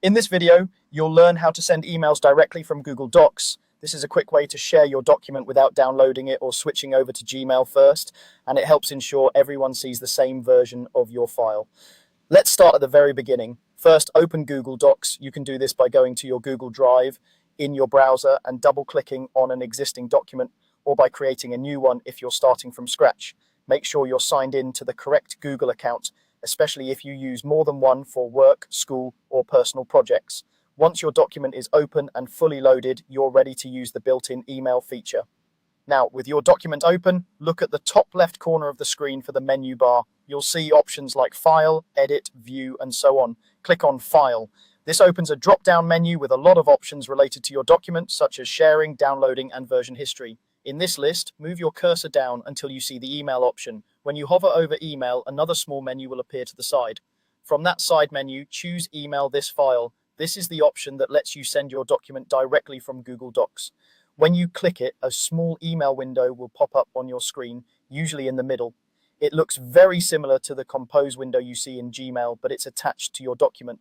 In this video, you'll learn how to send emails directly from Google Docs. This is a quick way to share your document without downloading it or switching over to Gmail first, and it helps ensure everyone sees the same version of your file. Let's start at the very beginning. First, open Google Docs. You can do this by going to your Google Drive in your browser and double-clicking on an existing document, or by creating a new one if you're starting from scratch. Make sure you're signed in to the correct Google account, especially if you use more than one for work, school, or personal projects. Once your document is open and fully loaded, you're ready to use the built-in email feature. Now, with your document open, look at the top left corner of the screen for the menu bar. You'll see options like File, Edit, View, and so on. Click on File. This opens a drop-down menu with a lot of options related to your document, such as sharing, downloading, and version history. In this list, move your cursor down until you see the email option. When you hover over email, another small menu will appear to the side. From that side menu, choose Email this file. This is the option that lets you send your document directly from Google Docs. When you click it, a small email window will pop up on your screen, usually in the middle. It looks very similar to the Compose window you see in Gmail, but it's attached to your document.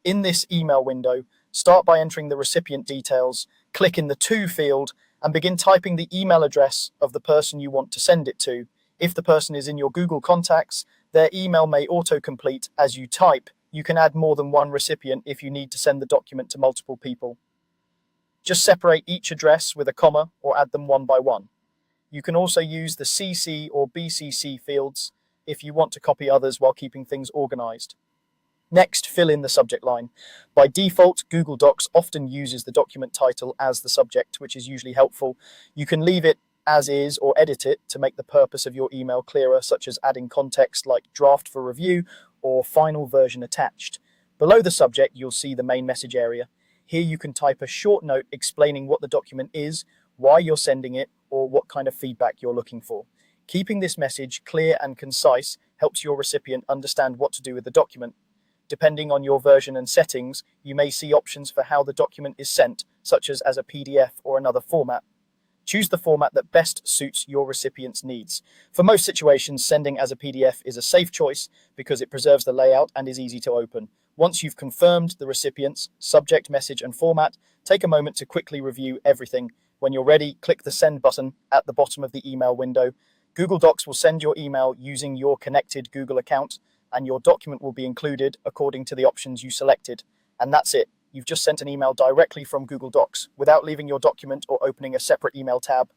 In this email window, start by entering the recipient details, click in the To field, and begin typing the email address of the person you want to send it to. If the person is in your Google contacts, their email may autocomplete as you type. You can add more than one recipient if you need to send the document to multiple people. Just separate each address with a comma or add them one by one. You can also use the CC or BCC fields if you want to copy others while keeping things organized. Next, fill in the subject line. By default, Google Docs often uses the document title as the subject, which is usually helpful. You can leave it as is or edit it to make the purpose of your email clearer, such as adding context like draft for review or final version attached. Below the subject, you'll see the main message area. Here you can type a short note explaining what the document is, why you're sending it, or what kind of feedback you're looking for. Keeping this message clear and concise helps your recipient understand what to do with the document. Depending on your version and settings, you may see options for how the document is sent, such as a PDF or another format. Choose the format that best suits your recipient's needs. For most situations, sending as a PDF is a safe choice because it preserves the layout and is easy to open. Once you've confirmed the recipient's subject, message, and format, take a moment to quickly review everything. When you're ready, click the Send button at the bottom of the email window. Google Docs will send your email using your connected Google account, and your document will be included according to the options you selected. And that's it. You've just sent an email directly from Google Docs without leaving your document or opening a separate email tab.